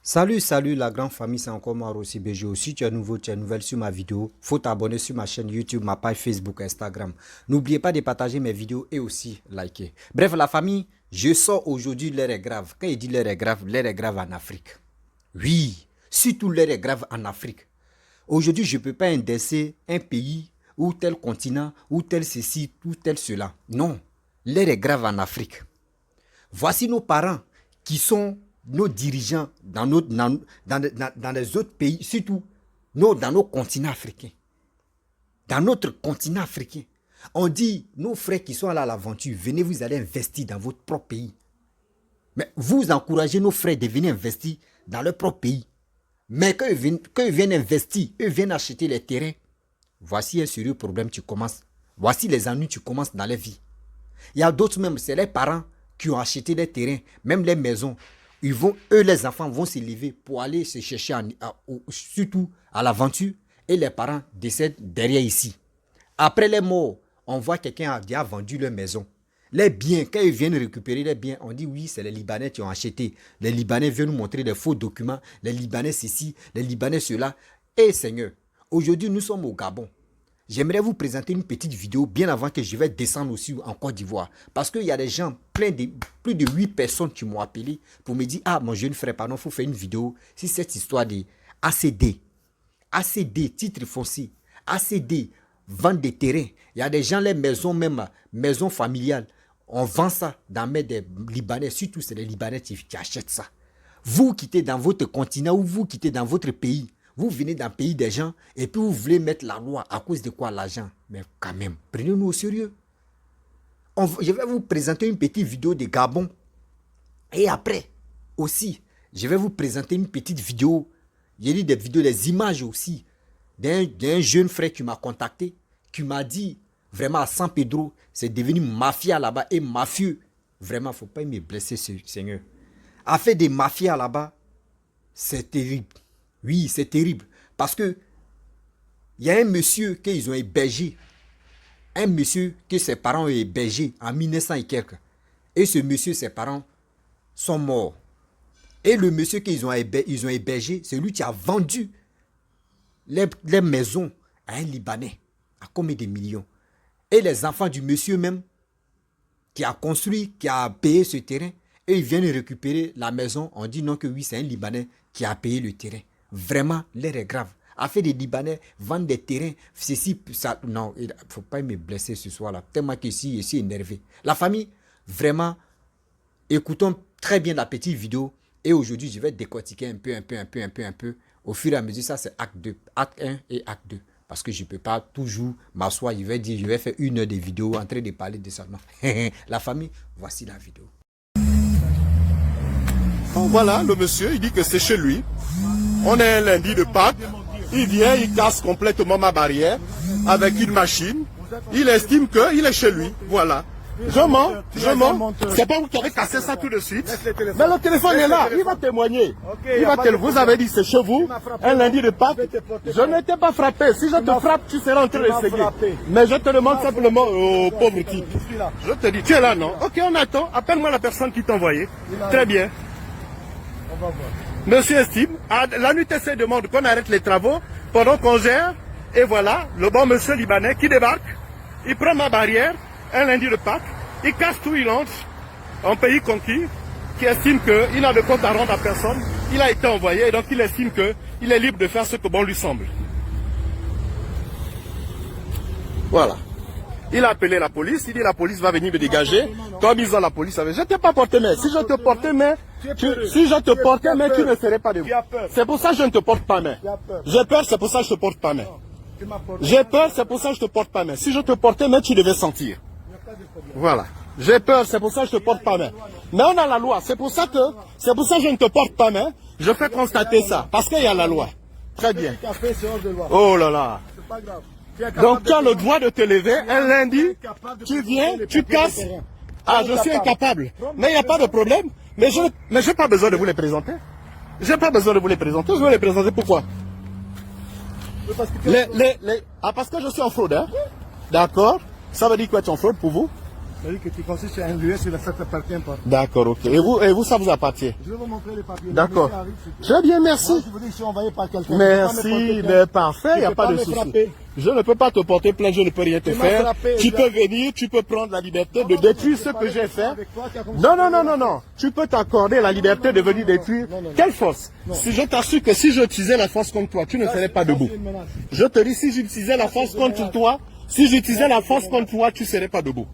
Salut la grande famille, c'est encore moi Rossi BG. Si tu es nouveau, tu es nouvelle sur ma vidéo, faut t'abonner sur ma chaîne YouTube, ma page Facebook, Instagram. N'oubliez pas de partager mes vidéos et aussi liker. Bref, la famille, je sors aujourd'hui, l'heure est grave. Quand il dit l'heure est grave en Afrique. Oui, surtout l'heure est grave en Afrique. Aujourd'hui, je ne peux pas indexer un pays ou tel continent ou tel ceci ou tel cela. Non, l'heure est grave en Afrique. Voici nos parents qui sont nos dirigeants dans les autres pays, surtout dans nos continents africains. Dans notre continent africain, on dit, nos frères qui sont allés à l'aventure, venez, vous allez investir dans votre propre pays. Mais vous encouragez nos frères de venir investir dans leur propre pays. Mais quand ils viennent investir, ils viennent acheter les terrains, voici un sérieux problème, tu commences. Voici les ennuis, tu commences dans la vie. Il y a d'autres même, c'est les parents qui ont acheté des terrains, même les maisons. Eux, les enfants vont se lever pour aller se chercher, surtout à l'aventure, et les parents décèdent derrière ici. Après les morts, on voit quelqu'un a déjà vendu leur maison. Les biens, quand ils viennent récupérer les biens, on dit oui, c'est les Libanais qui ont acheté. Les Libanais viennent nous montrer des faux documents. Les Libanais ceci, les Libanais cela. Et Seigneur, aujourd'hui nous sommes au Gabon. J'aimerais vous présenter une petite vidéo bien avant que je vais descendre aussi en Côte d'Ivoire. Parce qu'il y a des gens, plus de 8 personnes qui m'ont appelé pour me dire « Ah, mon jeune frère, pardon, il faut faire une vidéo sur cette histoire de ACD. ACD, titre foncier. ACD, vente des terrains. Il y a des gens, les maisons même, maisons familiales. On vend ça dans les des Libanais. Surtout, c'est les Libanais qui achètent ça. Vous quittez dans votre continent ou vous quittez dans votre pays. Vous venez d'un pays des gens et puis vous voulez mettre la loi à cause de quoi l'argent. Mais quand même, prenez-nous au sérieux. Je vais vous présenter une petite vidéo de Gabon. Et après, aussi, je vais vous présenter une petite vidéo. J'ai dit des vidéos, des images aussi d'un jeune frère qui m'a contacté, qui m'a dit, vraiment à San Pedro, c'est devenu mafia là-bas et mafieux. Vraiment, il ne faut pas me blesser, Seigneur. A fait des mafias là-bas, c'est terrible. Oui, c'est terrible. Parce que il y a un monsieur qu'ils ont hébergé. Un monsieur que ses parents ont hébergé en 1900 et quelques. Et ce monsieur, ses parents sont morts. Et le monsieur qu'ils ont hébergé, c'est lui qui a vendu les maisons à un Libanais. À combien de millions? Et les enfants du monsieur même, qui a construit, qui a payé ce terrain, et ils viennent récupérer la maison. On dit non que oui, c'est un Libanais qui a payé le terrain. Vraiment, l'air est grave. Affaire des Libanais, vendre des terrains, ceci, ça. Non, il ne faut pas me blesser ce soir-là. Tellement que je suis énervé. La famille, vraiment, écoutons très bien la petite vidéo. Et aujourd'hui, je vais décortiquer un peu. Au fur et à mesure, ça c'est acte 2, acte 1 et acte 2. Parce que je ne peux pas toujours m'asseoir, je vais faire 1 heure de vidéo en train de parler de ça. Non. La famille, voici la vidéo. Voilà, le monsieur, il dit que c'est chez lui. On est un lundi de Pâques. Il vient, il casse complètement ma barrière avec une machine. Il estime qu'il est chez lui. Voilà. Je mens. C'est pas vous qui avez cassé ça tout de suite. Mais le téléphone est là. Il va témoigner. Vous avez dit c'est chez vous. Un lundi de Pâques. Je n'étais pas frappé. Si je te frappe, tu seras en train d'essayer. Mais je te demande simplement, oh, pauvre type. Je te dis, tu es là, non? Ok, on attend. Appelle-moi la personne qui t'a envoyé. Très bien. Monsieur estime, la NUTC demande qu'on arrête les travaux pendant qu'on gère. Et voilà, le bon monsieur libanais qui débarque. Il prend ma barrière, un lundi de Pâques. Il casse tout, il entre en pays conquis, qui estime qu'il n'a de compte à rendre à personne. Il a été envoyé et donc il estime qu'il est libre de faire ce que bon lui semble. Voilà. Il a appelé la police, il dit la police va venir me dégager. Comme ils ont la police avec. Je ne t'ai pas porté main. Si je te portais main, tu ne serais pas debout. C'est pour ça que je ne te porte pas main. J'ai peur, c'est pour ça que je ne te porte pas main. J'ai peur, c'est pour ça que je ne te porte pas main. Si je te portais main, tu devais sentir. Voilà. J'ai peur, c'est pour ça que je ne te porte pas main. Mais on a la loi. C'est pour ça que je ne te porte pas main. Je fais constater ça. Parce qu'il y a la loi. Très bien. Oh là là. Donc tu as le droit de te lever un lundi, tu viens, tu casses. Ah, je suis incapable. Mais il n'y a pas de problème. Mais je n'ai pas besoin de vous les présenter. Je n'ai pas besoin de vous les présenter. Je vais les présenter pourquoi? Parce que je suis en fraude. Hein? D'accord. Ça veut dire quoi, tu es en fraude pour vous? C'est-à-dire que tu consistes sur un lieu, ça ne t'appartient pas. D'accord, ok. Et vous, ça vous appartient? Je vais vous montrer les papiers. D'accord. Très bien, merci. Moi, je vous dis, je suis envoyé par quelqu'un. Merci, mais parfait, il n'y a pas de souci. Je ne peux pas te porter plainte, je ne peux rien te faire. Tu peux venir, tu peux prendre la liberté de détruire ce que j'ai fait. Non, non, non, non, non. Tu peux t'accorder la liberté de venir détruire. Quelle force? Si je t'assure que si j'utilisais la force contre toi, tu ne serais pas debout. Je te dis, si j'utilisais la force contre toi, si j'utilisais la force contre toi, tu ne serais pas debout.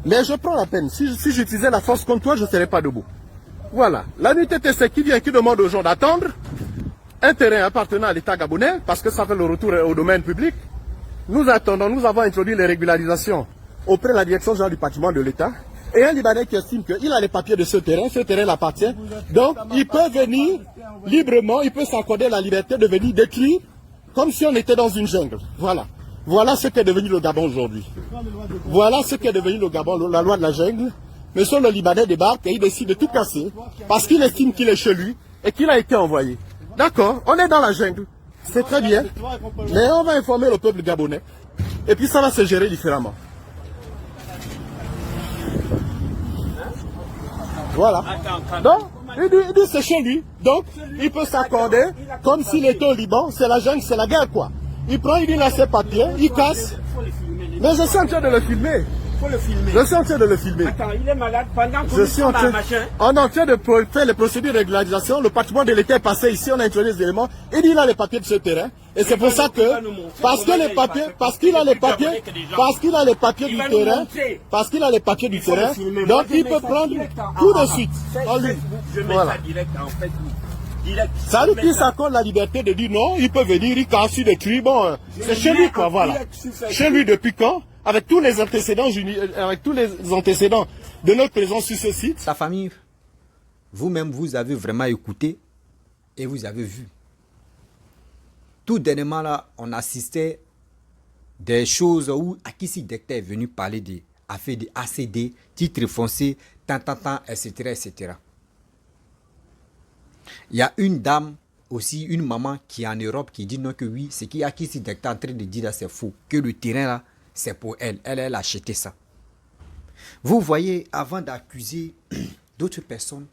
Mais je prends la peine. Si j'utilisais la force contre toi, je ne serais pas debout. Voilà. La nuit TTC qui vient, qui demande aux gens d'attendre un terrain appartenant à l'État gabonais, parce que ça fait le retour au domaine public. Nous attendons, nous avons introduit les régularisations auprès de la direction générale du patrimoine de l'État. Et un Libanais qui estime qu'il a les papiers de ce terrain l'appartient. Donc, il peut venir librement, il peut s'accorder la liberté de venir détruire comme si on était dans une jungle. Voilà. Voilà ce qu'est devenu le Gabon aujourd'hui. Voilà ce qu'est devenu le Gabon, la loi de la jungle. Monsieur le Libanais débarque et il décide de tout casser parce qu'il estime qu'il est chez lui et qu'il a été envoyé. D'accord, on est dans la jungle. C'est très bien. Mais on va informer le peuple gabonais. Et puis ça va se gérer différemment. Voilà. Donc, il dit c'est chez lui. Donc, il peut s'accorder comme s'il était au Liban. C'est la jungle, c'est la guerre quoi. Il prend, il dit là ses papiers, il casse. Mais je suis en train de le filmer. Je suis en train de le filmer. Attends, il est malade pendant qu'on Je suis en train, machin. on est en train de faire les procédures de régularisation. Le patrimoine de l'État est passé ici, on a introduit les éléments. Il dit il a les papiers de ce terrain. Et c'est pour ça que, parce que les papiers, parce qu'il a les papiers, parce qu'il a les papiers du terrain, parce qu'il a les papiers du terrain, donc il peut prendre tout de suite. En lui. Je mets ça direct en Facebook. Direct. Ça lui qui s'accorde la liberté de dire non, il peut venir, il casse, il détruit, bon, c'est chez lui quoi, voilà. Chez lui depuis quand? Avec tous les antécédents, de notre présence sur ce site. Sa famille, vous-même, vous avez vraiment écouté et vous avez vu. Tout dernièrement, là, on assistait des choses où Akissi Dekte est venu parler des affaires de ACD, titres foncés, etc., etc. Il y a une dame, aussi une maman qui est en Europe qui dit non que oui, ce qu'Akissi Dekte est en train de dire là, c'est faux. Que le terrain là, c'est pour elle. Elle a acheté ça. Vous voyez, avant d'accuser d'autres personnes,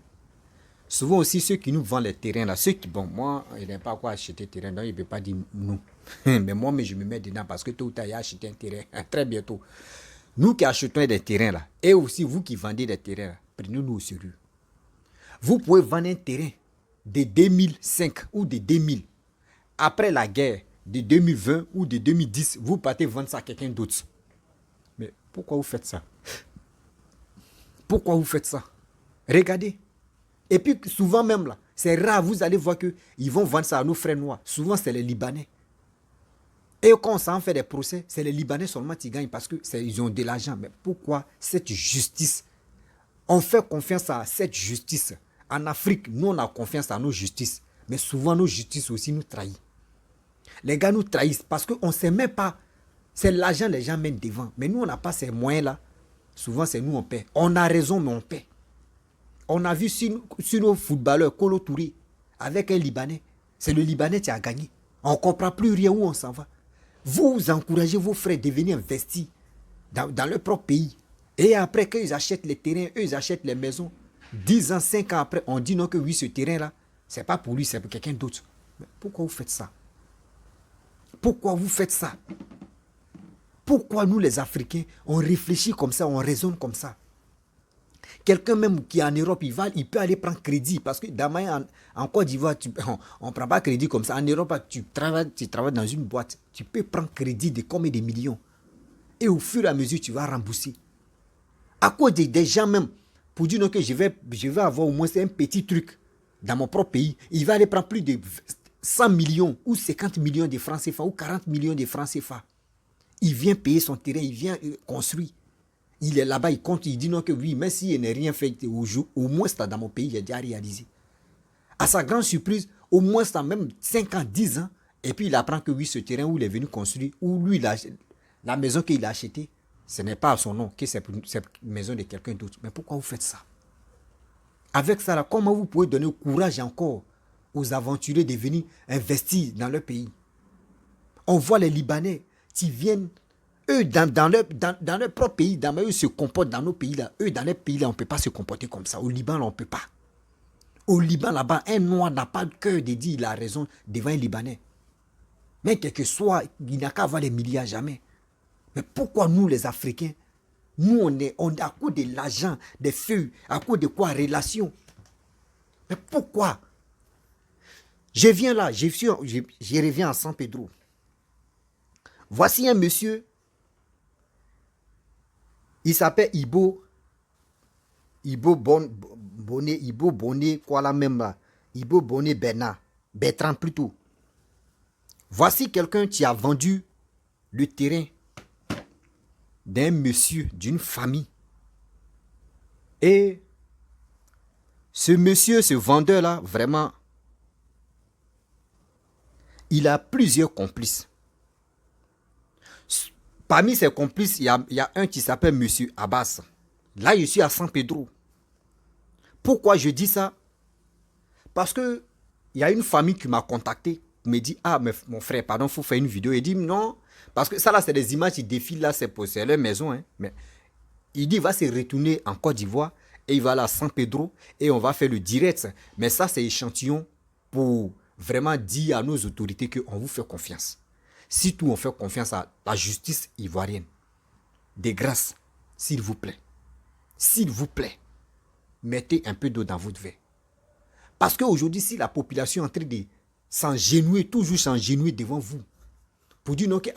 souvent aussi ceux qui nous vendent les terrains là, ceux qui, bon, moi, il n'aime pas quoi acheter terrain, donc il ne peut pas dire non. Mais moi, je me mets dedans parce que tôt ou tard, il a acheté un terrain, très bientôt. Nous qui achetons des terrains là, et aussi vous qui vendez des terrains là, prenez-nous au sérieux. Vous pouvez vendre un terrain de 2005 ou de 2000. Après la guerre, de 2020 ou de 2010, vous partez vendre ça à quelqu'un d'autre. Mais pourquoi vous faites ça? Pourquoi vous faites ça? Regardez. Et puis souvent même là, c'est rare, vous allez voir qu'ils vont vendre ça à nos frères noirs. Souvent c'est les Libanais. Et quand on s'en fait des procès, c'est les Libanais seulement qui gagnent parce qu'ils ont de l'argent. Mais pourquoi cette justice? On fait confiance à cette justice. En Afrique, nous on a confiance à nos justices. Mais souvent nos justices aussi nous trahissent. Les gars nous trahissent parce qu'on ne sait même pas. C'est l'argent les gens mènent devant. Mais nous, on n'a pas ces moyens-là. Souvent, c'est nous, on paie. On a raison, mais on paie. On a vu sur nos footballeurs, Kolo Touré, avec un Libanais. C'est le Libanais qui a gagné. On ne comprend plus rien où on s'en va. Vous encouragez vos frères de venir investir dans leur propre pays. Et après, qu'ils achètent les terrains, eux, ils achètent les maisons. 10 ans, 5 ans après, on dit non que oui, ce terrain-là, ce n'est pas pour lui, c'est pour quelqu'un d'autre. Mais pourquoi vous faites ça? Pourquoi vous faites ça? Pourquoi nous les Africains, on réfléchit comme ça, on raisonne comme ça? Quelqu'un même qui est en Europe, il peut aller prendre crédit. Parce que en Côte d'Ivoire, on ne prend pas crédit comme ça. En Europe, tu travailles dans une boîte. Tu peux prendre crédit de combien de millions? Et au fur et à mesure, tu vas rembourser. À cause des gens même, pour dire que je vais avoir au moins un petit truc dans mon propre pays, il va aller prendre plus de 100 millions ou 50 millions de francs CFA ou 40 millions de francs CFA. Il vient payer son terrain, il vient construire. Il est là-bas, il compte, il dit non que oui, même s'il n'a rien fait, au moins c'est dans mon pays, il a déjà réalisé. À sa grande surprise, au moins c'est même 5 ans, 10 ans, et puis il apprend que oui, ce terrain où il est venu construire, ou lui, la maison qu'il a achetée, ce n'est pas à son nom, que c'est une maison de quelqu'un d'autre. Mais pourquoi vous faites ça? Avec ça, là, comment vous pouvez donner courage encore aux aventuriers de venir investir dans leur pays? On voit les Libanais qui viennent Eux, dans leur propre pays, eux se comportent dans nos pays là. Eux, dans les pays là, on ne peut pas se comporter comme ça. Au Liban, là, on ne peut pas. Au Liban, là-bas, un noir n'a pas le cœur de dire il a raison devant un Libanais. Mais quel que soit, il n'a qu'à avoir les milliards jamais. Mais pourquoi nous, les Africains, nous, on est à cause de l'argent, des feux, à cause de quoi, relation. Mais pourquoi? Je viens là, je reviens à San Pedro. Voici un monsieur, il s'appelle Ibo Bonnet, quoi là même là. Ibo Bonnet Bertrand plutôt. Voici quelqu'un qui a vendu le terrain d'un monsieur, d'une famille. Et ce monsieur, ce vendeur-là, vraiment, il a plusieurs complices. Parmi ses complices, il y a un qui s'appelle monsieur Abbas. Là, je suis à San Pedro. Pourquoi je dis ça? Parce que il y a une famille qui m'a contacté, qui me dit, ah, mais mon frère, pardon, il faut faire une vidéo. Il dit, non, parce que ça là, c'est des images qui défilent là, c'est leur maison. Hein. Mais il dit, il va se retourner en Côte d'Ivoire et il va là à San Pedro et on va faire le direct. Mais ça, c'est échantillon pour vraiment dire à nos autorités qu'on vous fait confiance. Surtout, on fait confiance à la justice ivoirienne. De grâce, s'il vous plaît. S'il vous plaît, mettez un peu d'eau dans votre verre. Parce qu'aujourd'hui, si la population est en train de s'engenouiller, toujours s'engenouiller devant vous, pour dire non, que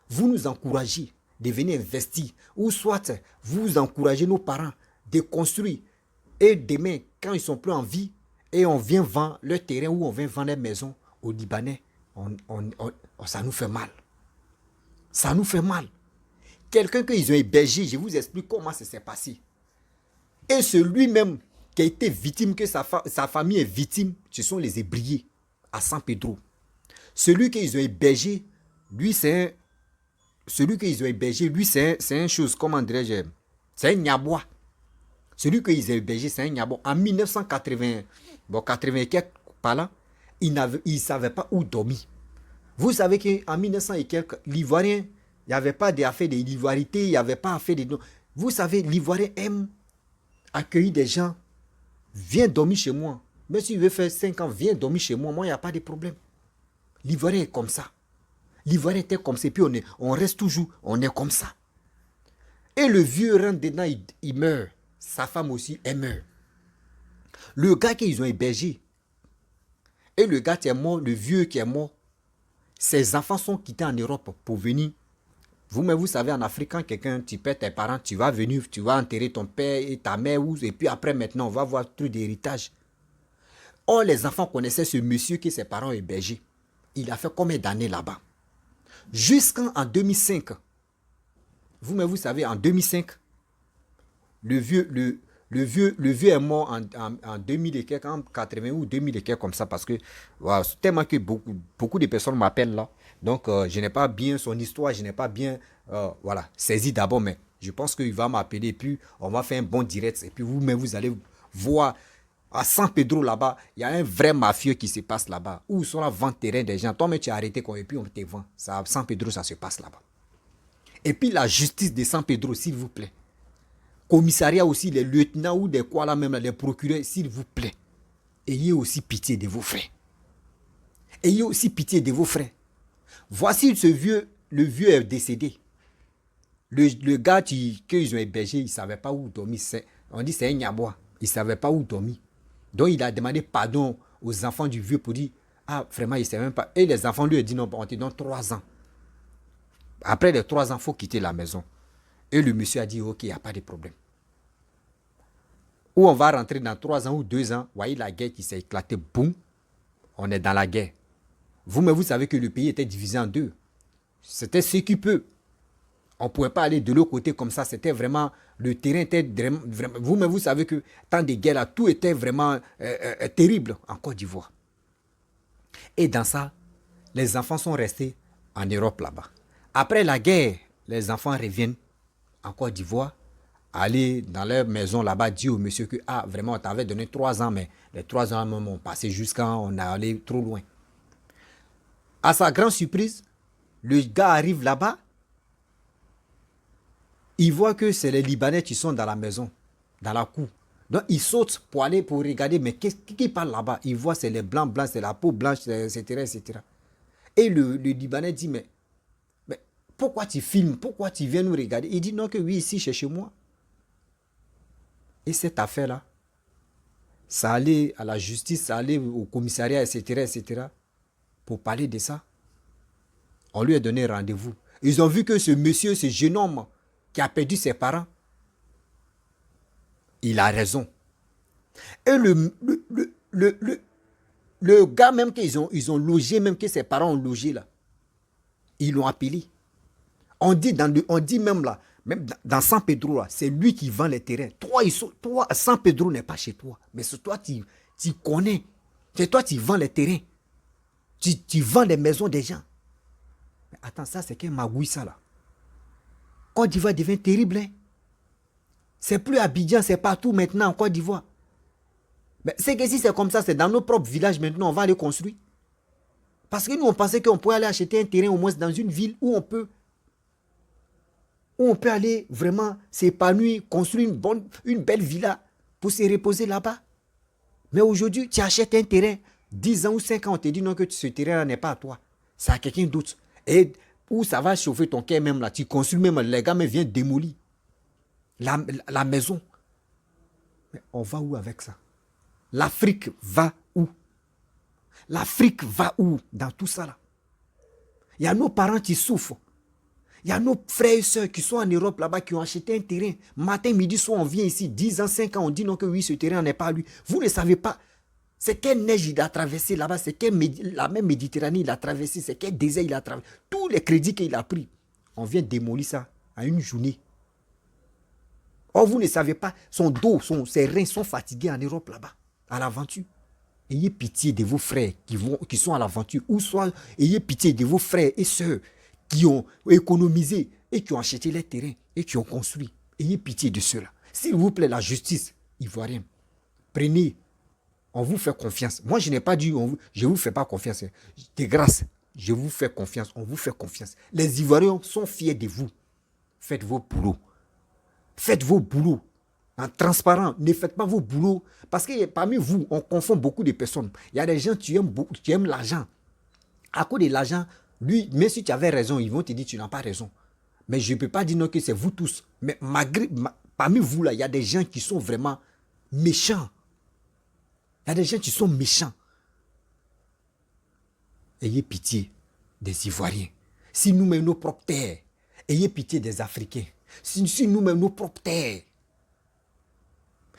vous nous encouragez de venir investir, ou soit vous encouragez nos parents de construire, et demain, quand ils sont plus en vie, et on vient vendre leur terrain ou on vient vendre leur maison aux Libanais, ça nous fait mal. Ça nous fait mal. Quelqu'un qu'ils ont hébergé, je vous explique comment ça s'est passé. Et celui-même qui a été victime, que sa famille est victime, ce sont les ébriers à San Pedro. Celui qu'ils ont hébergé, lui, c'est un chose, comment dirais-je, c'est un Niabois. Celui qu'ils ont hébergé, c'est un Niabois. En 1980, 80 quelques par là, il ne savait pas où dormir. Vous savez qu'en 1900 et quelques, l'Ivoirien, il n'y avait pas d'affaires de l'ivoirité, il n'y avait pas affaire de... Vous savez, l'Ivoirien aime accueillir des gens. Viens dormir chez moi. Même si tu veux faire 5 ans, viens dormir chez moi. Moi, il n'y a pas de problème. L'Ivoirien est comme ça. L'Ivoirien était comme ça. Et puis on reste toujours, on est comme ça. Et le vieux rentre dedans, il meurt. Sa femme aussi, elle meurt. Le gars qu'ils ont hébergé, et le gars qui est mort, le vieux qui est mort, ses enfants sont quittés en Europe pour venir. Vous-même, vous savez, en Afrique, quand quelqu'un, tu perds tes parents, tu vas venir, tu vas enterrer ton père et ta mère, et puis après, maintenant, on va voir tout d'héritage. Or, les enfants connaissaient ce monsieur que ses parents ont hébergé. Il a fait combien d'années là-bas? Jusqu'en 2005. Vous-même, vous savez, en 2005, le vieux est mort en 2000 et quelques, en 80 ou 2000 et quelques comme ça, parce que wow, c'est tellement que beaucoup de personnes m'appellent là. Donc, je n'ai pas bien son histoire, je n'ai pas bien saisi d'abord, mais je pense qu'il va m'appeler et puis on va faire un bon direct. Et puis vous-même, vous allez voir à San Pedro là-bas, il y a un vrai mafieux qui se passe là-bas. Où ils sont là, vendre terrain des gens. Toi-même, tu as arrêté quoi, et puis on te vend. Ça, à San Pedro, ça se passe là-bas. Et puis la justice de San Pedro, s'il vous plaît. Commissariat aussi, les lieutenants ou des quoi là même, les procureurs, s'il vous plaît. Ayez aussi pitié de vos frères. Ayez aussi pitié de vos frères. Voici le vieux est décédé. Le gars qu'ils ont hébergé, il ne savait pas où dormir. On dit c'est un Niabois. Il ne savait pas où dormir. Donc il a demandé pardon aux enfants du vieux pour dire, ah vraiment, il ne savait même pas. Et les enfants lui ont dit, non, on te donne 3 ans. Après les 3 ans, il faut quitter la maison. Et le monsieur a dit, ok, il n'y a pas de problème. Ou on va rentrer dans 3 ans ou 2 ans. Voyez la guerre qui s'est éclatée, boum, on est dans la guerre. Vous-même, vous savez que le pays était divisé en 2. C'était ce qui peut. On ne pouvait pas aller de l'autre côté comme ça. C'était vraiment, le terrain était vraiment, vous-même, vous savez que tant de guerres là, tout était vraiment terrible en Côte d'Ivoire. Et dans ça, les enfants sont restés en Europe là-bas. Après la guerre, les enfants reviennent en Côte d'Ivoire, aller dans leur maison là-bas, dire au monsieur que, ah, vraiment, on t'avait donné 3 ans, mais les 3 ans même ont passé jusqu'à on est allé trop loin. À sa grande surprise, le gars arrive là-bas, Ils voient que c'est les Libanais qui sont dans la maison, dans la cour. Donc, ils sautent pour aller pour regarder, mais qui parle là-bas? Ils voient c'est les blancs, c'est la peau blanche, etc., etc. Et le Libanais dit, mais pourquoi tu filmes? Pourquoi tu viens nous regarder? Il dit, non, que oui, ici, c'est chez moi. Et cette affaire-là, ça allait à la justice, ça allait au commissariat, etc., etc., pour parler de ça. On lui a donné rendez-vous. Ils ont vu que ce monsieur, ce jeune homme qui a perdu ses parents, il a raison. Et le gars même qu'ils ont logé, même que ses parents ont logé là, ils l'ont appelé. On dit même là, même dans San Pedro là, c'est lui qui vend les terrains. Toi, San Pedro n'est pas chez toi, mais c'est toi tu connais. C'est toi qui vends les terrains. Tu vends les maisons des gens. Mais attends, ça c'est qu'un magouille ça là. Côte d'Ivoire devient terrible. Hein? C'est plus Abidjan, c'est partout maintenant en Côte d'Ivoire. Mais c'est que si c'est comme ça, c'est dans nos propres villages maintenant, on va aller construire. Parce que nous, on pensait qu'on pouvait aller acheter un terrain au moins dans une ville où on peut aller vraiment s'épanouir, construire une belle villa pour se reposer là-bas. Mais aujourd'hui, tu achètes un terrain, 10 ans ou 5 ans, on te dit non que ce terrain-là n'est pas à toi. C'est à quelqu'un d'autre. Et où ça va chauffer ton cœur même là, tu construis même, les gars mais viennent démolir la maison. Mais on va où avec ça? L'Afrique va où? L'Afrique va où dans tout ça là? Il y a nos parents qui souffrent. Il y a nos frères et sœurs qui sont en Europe là-bas, qui ont acheté un terrain. Matin, midi, soir, on vient ici, 10 ans, 5 ans, on dit non que oui, ce terrain n'est pas à lui. Vous ne savez pas. C'est quelle neige il a traversé là-bas, c'est la même Méditerranée il a traversé, c'est quel désert il a traversé. Tous les crédits qu'il a pris, on vient démolir ça à une journée. Or, vous ne savez pas, son dos, ses reins sont fatigués en Europe là-bas, à l'aventure. Ayez pitié de vos frères qui sont à l'aventure, ou soit ayez pitié de vos frères et sœurs qui ont économisé et qui ont acheté les terrains et qui ont construit. Ayez pitié de ceux-là. S'il vous plaît, la justice ivoirienne, prenez, on vous fait confiance. Moi, je n'ai pas dit, je ne vous fais pas confiance. De grâce, je vous fais confiance, on vous fait confiance. Les Ivoiriens sont fiers de vous. Faites vos boulots. Faites vos boulots en transparent. Ne faites pas vos boulots. Parce que parmi vous, on confond beaucoup de personnes. Il y a des gens qui aiment l'argent. À cause de l'argent, lui, même si tu avais raison, ils vont te dire que tu n'as pas raison. Mais je ne peux pas dire non que c'est vous tous. Mais parmi vous, là, il y a des gens qui sont vraiment méchants. Il y a des gens qui sont méchants. Ayez pitié des Ivoiriens. Si nous-mêmes, nos propres terres, ayez pitié des Africains. Si nous-mêmes, nos propres terres,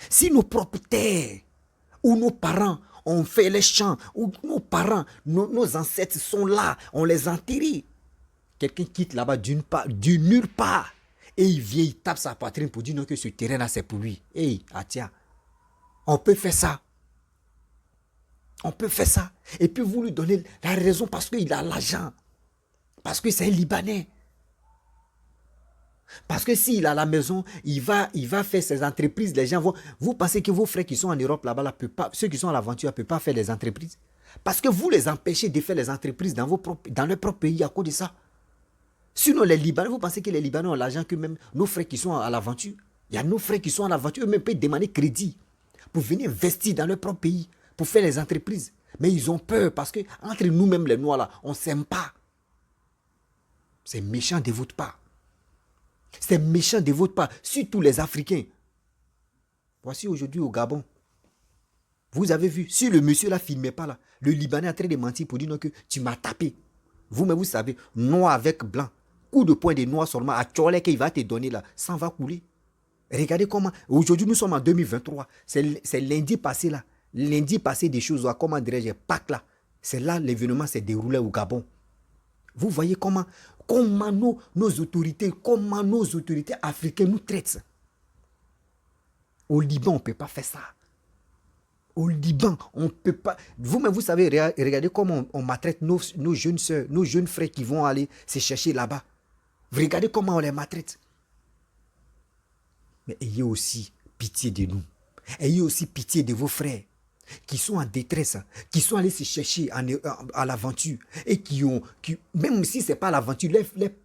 si nos propres terres, où nos parents ont fait les champs, où nos parents, nos ancêtres sont là, on les a enterrés. Quelqu'un quitte là-bas d'une nulle part, et il vient, il tape sa poitrine pour dire non que ce terrain-là, c'est pour lui. Hey, tiens, on peut faire ça. On peut faire ça. Et puis vous lui donnez la raison parce qu'il a l'argent. Parce que c'est un Libanais. Parce que s'il a la maison, il va faire ses entreprises. Les gens vont... Vous pensez que vos frères qui sont en Europe là-bas, ceux qui sont à l'aventure, ne peuvent pas faire des entreprises? Parce que vous les empêchez de faire les entreprises dans leur propre pays à cause de ça. Sinon, les Libanais, vous pensez que les Libanais ont l'argent que même nos frères qui sont à l'aventure? Il y a nos frères qui sont à l'aventure, eux-mêmes peuvent demander crédit pour venir investir dans leur propre pays, pour faire les entreprises. Mais ils ont peur parce que entre nous-mêmes, les Noirs là, on ne s'aime pas. C'est méchant de votre part. C'est méchant de votre part, surtout les Africains. Voici aujourd'hui au Gabon. Vous avez vu, si le monsieur là ne filmait pas là, le Libanais est en train de mentir pour dire non que tu m'as tapé. Vous-même, vous savez, noir avec blanc, coup de poing de noir seulement, à Tcholé qu'il va te donner là, ça va couler. Regardez comment, aujourd'hui nous sommes en 2023, c'est lundi passé là, lundi passé des choses, comment dirais-je, Pâques là, c'est là l'événement s'est déroulé au Gabon. Vous voyez comment nos autorités africaines nous traitent. Au Liban, on ne peut pas faire ça. Au Liban, on ne peut pas... Vous-même, vous savez, regardez comment on maltraite nos jeunes soeurs, nos jeunes frères qui vont aller se chercher là-bas. Vous regardez comment on les maltraite. Mais ayez aussi pitié de nous. Ayez aussi pitié de vos frères qui sont en détresse, qui sont allés se chercher à l'aventure et même si ce n'est pas l'aventure,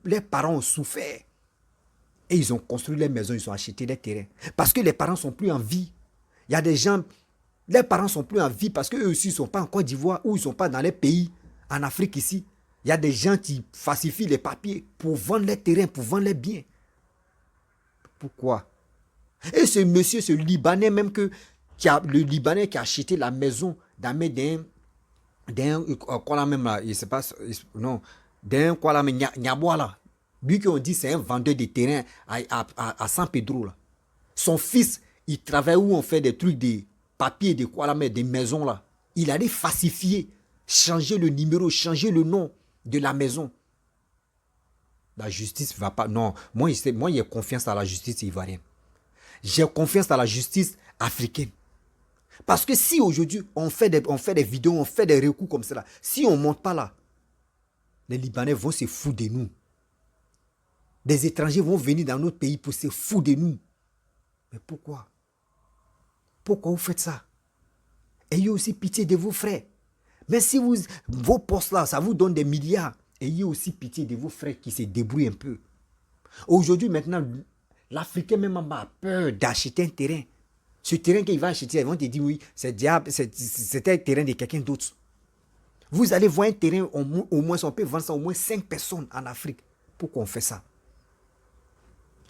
les parents ont souffert. Et ils ont construit les maisons, ils ont acheté des terrains. Parce que les parents ne sont plus en vie. Il y a des gens, les parents ne sont plus en vie parce qu'eux aussi, ils ne sont pas en Côte d'Ivoire ou ils ne sont pas dans les pays, en Afrique ici. Il y a des gens qui falsifient les papiers pour vendre les terrains, pour vendre les biens. Pourquoi? Et ce monsieur, ce Libanais même le Libanais qui a acheté la maison quoi là même là, il sait pas, non, d'un quoi là, mais Nyabwa là, lui qui on dit c'est un vendeur de terrain à San Pedro là. Son fils, il travaille où on fait des trucs de papiers, de quoi là, mais des maisons là. Il allait falsifier, changer le numéro, changer le nom de la maison. La justice ne va pas. Non, moi, j'ai confiance à la justice ivoirienne. J'ai confiance à la justice africaine. Parce que si aujourd'hui, on fait des vidéos, on fait des recours comme cela, si on ne monte pas là, les Libanais vont se foutre de nous. Des étrangers vont venir dans notre pays pour se foutre de nous. Mais pourquoi? Pourquoi vous faites ça? Ayez aussi pitié de vos frères. Mais si vos postes là, ça vous donne des milliards, ayez aussi pitié de vos frères qui se débrouillent un peu. Aujourd'hui, maintenant, l'Africain même a peur d'acheter un terrain. Ce terrain qu'il va acheter, ils vont te dire oui, c'était un terrain de quelqu'un d'autre. Vous allez voir un terrain, au moins, on peut vendre ça au moins 5 personnes en Afrique. Pourquoi on fait ça?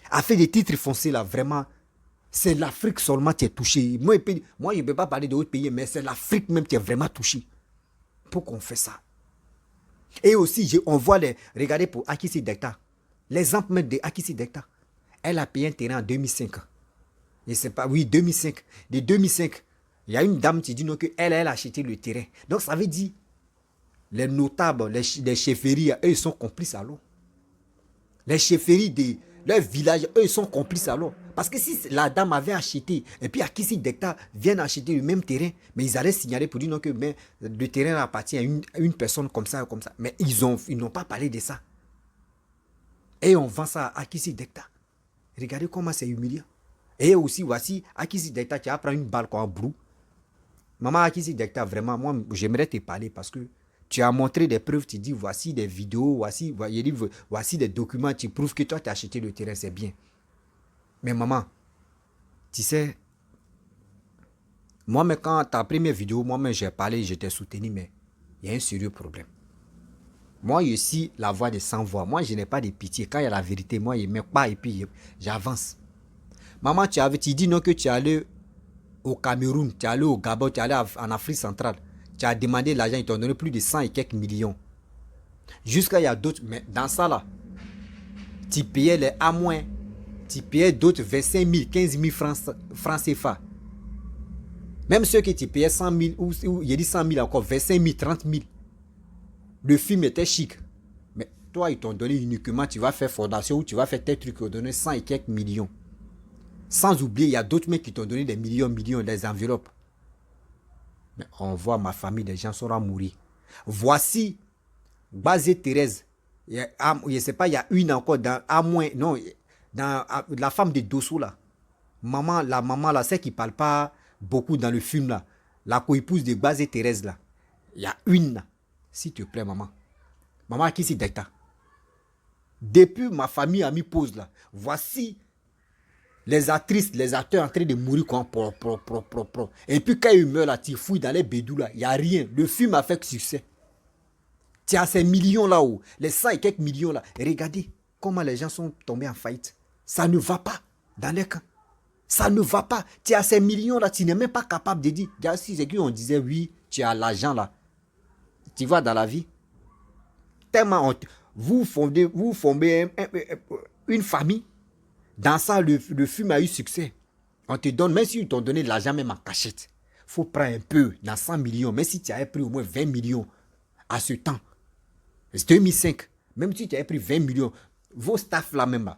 Afin des titres fonciers là, vraiment, c'est l'Afrique seulement qui est touchée. Moi, je ne peux pas parler d'autres pays, mais c'est l'Afrique même qui est vraiment touchée. Pourquoi on fait ça? Et aussi, on voit regardez pour Akissi Dekta. L'exemple même de Akissi Dekta. Elle a payé un terrain en 2005. Je ne sais pas, oui, 2005. De 2005, il y a une dame qui dit non, qu'elle a acheté le terrain. Donc, ça veut dire, les notables, les chefferies, eux, ils sont complices alors. Les chefferies de leur village, eux, ils sont complices alors. Parce que si la dame avait acheté, et puis Akissi Dekta vient acheter le même terrain, mais ils allaient signaler pour dire non, que mais, le terrain appartient à une personne comme ça, comme ça. Mais ils n'ont pas parlé de ça. Et on vend ça à Akissi Dekta. Regardez comment c'est humiliant. Et aussi, voici Akissi Dekta qui a pris une balle comme un brou. Maman Akissi Dekta, vraiment, moi, j'aimerais te parler parce que tu as montré des preuves, tu dis voici des vidéos, voici des documents qui prouvent que toi, tu as acheté le terrain, c'est bien. Mais maman, tu sais, moi, mais quand ta première vidéo, moi-même, j'ai parlé, je t'ai soutenu, mais il y a un sérieux problème. Moi, je suis la voix des sans-voix. Moi, je n'ai pas de pitié. Quand il y a la vérité, moi, je ne mets pas et puis j'avance. Maman, tu dis non que tu es allé au Cameroun, tu es allé au Gabon, tu es allé en Afrique centrale. Tu as demandé l'argent, ils t'ont donné plus de 100 et quelques millions. Jusqu'à il y a d'autres, mais dans ça là, tu payais les A-, tu payais d'autres 25 000, 15 000 francs CFA. Même ceux qui tu payais 100 000, ou il y a dit 100 000 encore, 25 000, 30 000. Le film était chic. Mais toi, ils t'ont donné uniquement, tu vas faire fondation ou tu vas faire tes trucs, ils t'ont donné 100 et quelques millions. Sans oublier, il y a d'autres mecs qui t'ont donné des millions, des enveloppes. Mais on voit ma famille, des gens sont à mourir. Voici Bazé Thérèse. Je ne sais pas, il y a une encore dans non, dans la femme de Dosso là. La maman là, celle qui ne parle pas beaucoup dans le film là. La co-épouse de Bazé Thérèse là. Il y a une là. S'il te plaît, maman. Maman Akissi Dekta. Depuis ma famille a mis pause là. Voici les actrices, les acteurs en train de mourir comme pro. Et puis quand ils meurent là, tu fouilles dans les bédous là, il n'y a rien. Le film a fait succès. Tu as ces millions là-haut, les 100 et quelques millions là. Et regardez comment les gens sont tombés en faillite. Ça ne va pas dans les camps. Ça ne va pas. Tu as ces millions là, tu n'es même pas capable de dire. Si c'est qu'on disait oui, tu as l'argent là. Tu vois dans la vie. Tellement vous fondez une famille. Dans ça, le film a eu succès. On te donne, même si ils t'ont donné de l'argent, même en cachette, il faut prendre un peu, dans 100 millions, même si tu avais pris au moins 20 millions à ce temps. C'est 2005. Même si tu avais pris 20 millions, vos staffs là même,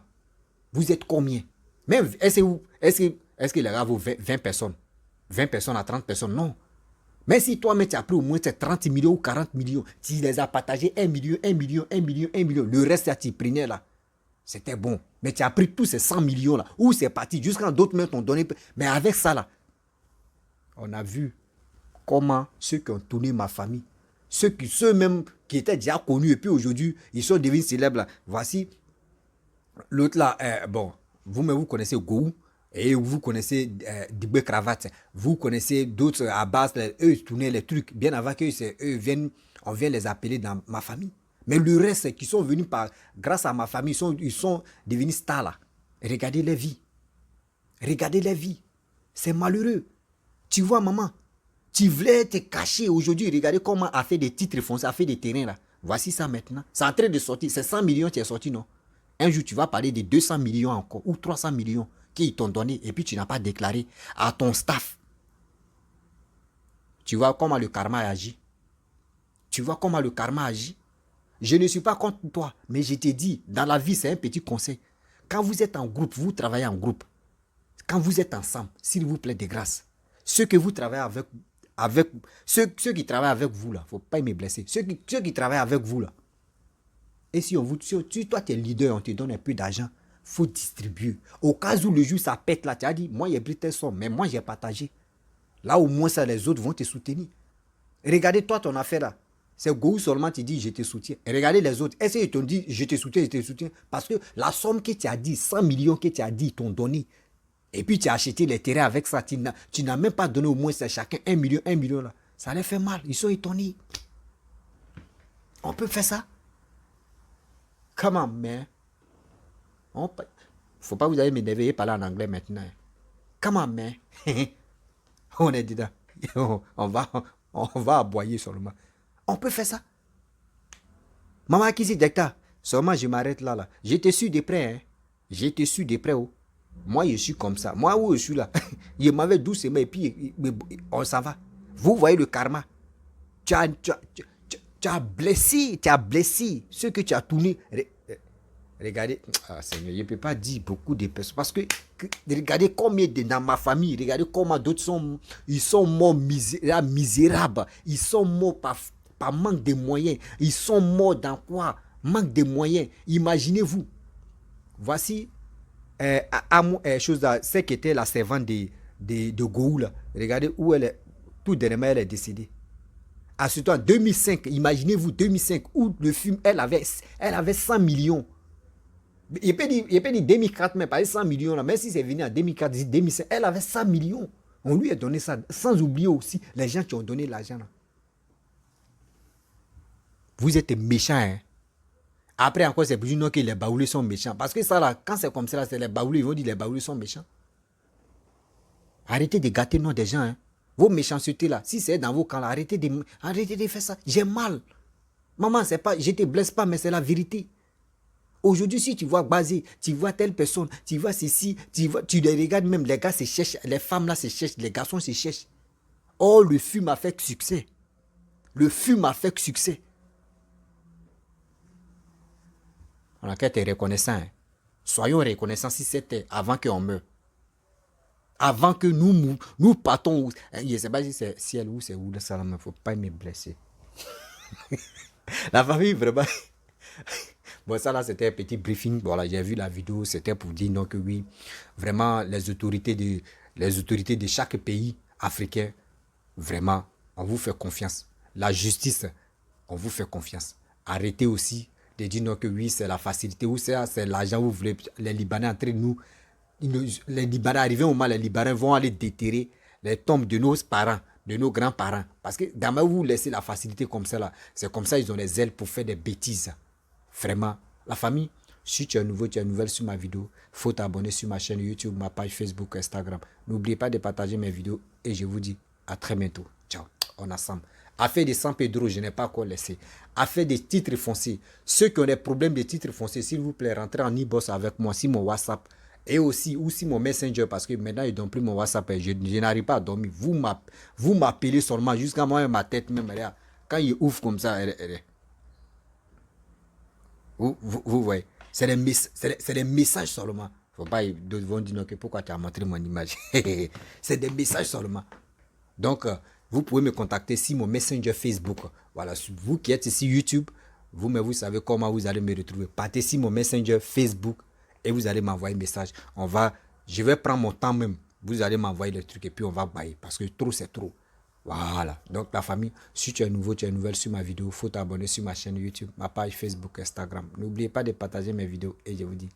vous êtes combien? Même, est-ce que les gars vaut 20 personnes? 20 personnes à 30 personnes? Non. Mais si toi-même tu as pris au moins 30 millions ou 40 millions, tu les as partagés 1 million, 1 million, 1 million, 1 million, le reste, tu prenais là. C'était bon. Mais tu as pris tous ces 100 millions là. Où c'est parti? Jusqu'à d'autres même t'ont donné. Mais avec ça là, on a vu comment ceux qui ont tourné ma famille, ceux même qui étaient déjà connus et puis aujourd'hui, ils sont devenus célèbres là. Voici L'autre là, bon, vous-même vous connaissez Gou et vous connaissez Dibé Cravate. Vous connaissez d'autres à base, eux ils tournaient les trucs. Bien avant qu'eux eux viennent, on vient les appeler dans ma famille. Mais le reste qui sont venus grâce à ma famille, ils sont devenus stars là. Regardez les vies. Regardez les vies. C'est malheureux. Tu vois, maman, tu voulais te cacher aujourd'hui. Regardez comment a fait des titres foncés, a fait des terrains là. Voici ça maintenant. C'est en train de sortir. C'est 100 millions qui est sorti, non? Un jour, tu vas parler de 200 millions encore ou 300 millions qu'ils t'ont donné et puis tu n'as pas déclaré à ton staff. Tu vois comment le karma agit. Tu vois comment le karma agit. Je ne suis pas contre toi, mais je te dis, dans la vie, c'est un petit conseil. Quand vous êtes en groupe, vous travaillez en groupe. Quand vous êtes ensemble, s'il vous plaît, de grâce, ceux que vous travaillez ceux qui travaillent avec vous, là, il ne faut pas me blesser. Ceux qui travaillent avec vous, là, et si toi, tu es leader, on te donne un peu d'argent, il faut distribuer. Au cas où le jour, ça pète là, tu as dit, moi, j'ai pris tes sommes, mais moi, j'ai partagé. Là, au moins, ça, les autres vont te soutenir. Regardez, toi, ton affaire là. C'est Gou seulement qui dit, je te soutiens. Et regardez les autres. Est-ce qu'ils t'ont dit, je te soutiens. Parce que la somme que tu as dit, 100 millions que tu as dit, ils t'ont donné. Et puis, tu as acheté les terrains avec ça. Tu n'as même pas donné au moins à chacun 1 million là. Ça les fait mal. Ils sont étonnés. On peut faire ça. Comment, mais faut pas vous aller m'énerver et parler en anglais maintenant. Comment, mais on est dedans. On va aboyer seulement. On peut faire ça. Maman qui dit Decta, seulement je m'arrête là. Je te suis de près. Hein. Je te suis de près. Oh. Moi, je suis comme ça. Moi, où je suis là, il m'avait doucement et puis on s'en va. Vous voyez le karma. Tu as blessé ceux que tu as tourné. Regardez, Seigneur, je ne peux pas dire beaucoup de personnes. Parce que regardez combien dans ma famille, regardez comment d'autres sont morts misérables. Ils sont morts par manque de moyens. Ils sont morts dans quoi? Manque de moyens. Imaginez-vous. Voici c'est qui était la servante de Gou. Regardez où elle est. Tout dernièrement, elle est décédée. À ce temps, 2005, imaginez-vous, 2005, où le film, elle avait 100 millions. Il peut dire 2004, mais pas 100 millions. Là. Même si c'est venu en 2004, 2005, elle avait 100 millions. On lui a donné ça, sans oublier aussi les gens qui ont donné l'argent. Vous êtes méchants. Hein? Après encore, c'est plus que les baoulés sont méchants. Parce que ça, là, quand c'est comme ça, là, c'est les baoulés, ils vont dire les baoulés sont méchants. Arrêtez de gâter le nom des gens. Hein? Vos méchancetés là, si c'est dans vos camps là, arrêtez de faire ça. J'ai mal. Maman, c'est pas, je ne te blesse pas, mais c'est la vérité. Aujourd'hui, si tu vois Basé, tu vois telle personne, tu vois ceci, tu les regardes même, les gars se cherchent, les femmes là se cherchent, les garçons se cherchent. Oh, le film a fait succès. Le film a fait succès. On a qu'à être reconnaissant. Hein. Soyons reconnaissants si c'était avant qu'on meure. Avant que nous partons. Je ne sais pas si c'est ciel ou c'est où, ça ne faut pas me blesser. La famille, vraiment. Bon, ça là, c'était un petit briefing. Voilà, j'ai vu la vidéo. C'était pour dire non, que oui, vraiment, les autorités de chaque pays africain, vraiment, on vous fait confiance. La justice, on vous fait confiance. Arrêtez aussi de dire non, que oui, c'est la facilité ou c'est l'argent, vous voulez. Les Libanais entre nous. Les Libanais, arrivés au moment, les Libanais vont aller déterrer les tombes de nos parents, de nos grands-parents. Parce que d'abord, vous laissez la facilité comme ça, là. C'est comme ça, ils ont les ailes pour faire des bêtises. Vraiment, la famille, si tu es nouveau, tu es nouvelle sur ma vidéo, il faut t'abonner sur ma chaîne YouTube, ma page Facebook, Instagram. N'oubliez pas de partager mes vidéos et je vous dis à très bientôt. Ciao, on est ensemble. Affaire de San Pedro, je n'ai pas encore laissé. Affaire des titres fonciers. Ceux qui ont des problèmes de titres fonciers, s'il vous plaît, rentrez en e-boss avec moi, si mon WhatsApp. Et aussi mon Messenger, parce que maintenant, ils ne donnent plus mon WhatsApp. Je n'arrive pas à dormir. Vous m'appelez seulement jusqu'à moi, ma tête même. Quand il ouvre comme ça, vous voyez, c'est des messages seulement. Faut pas, d'autres vont dire que pourquoi tu as montré mon image. C'est des messages seulement. Donc, vous pouvez me contacter sur mon Messenger Facebook. Voilà, vous qui êtes ici YouTube, vous savez comment vous allez me retrouver. Partez sur mon Messenger Facebook et vous allez m'envoyer un message. Je vais prendre mon temps même. Vous allez m'envoyer le truc et puis on va bailler parce que trop c'est trop. Voilà. Donc la famille, si tu es nouveau, tu es nouvelle sur ma vidéo, il faut t'abonner sur ma chaîne YouTube, ma page Facebook, Instagram. N'oubliez pas de partager mes vidéos et je vous dis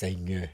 Seigneur.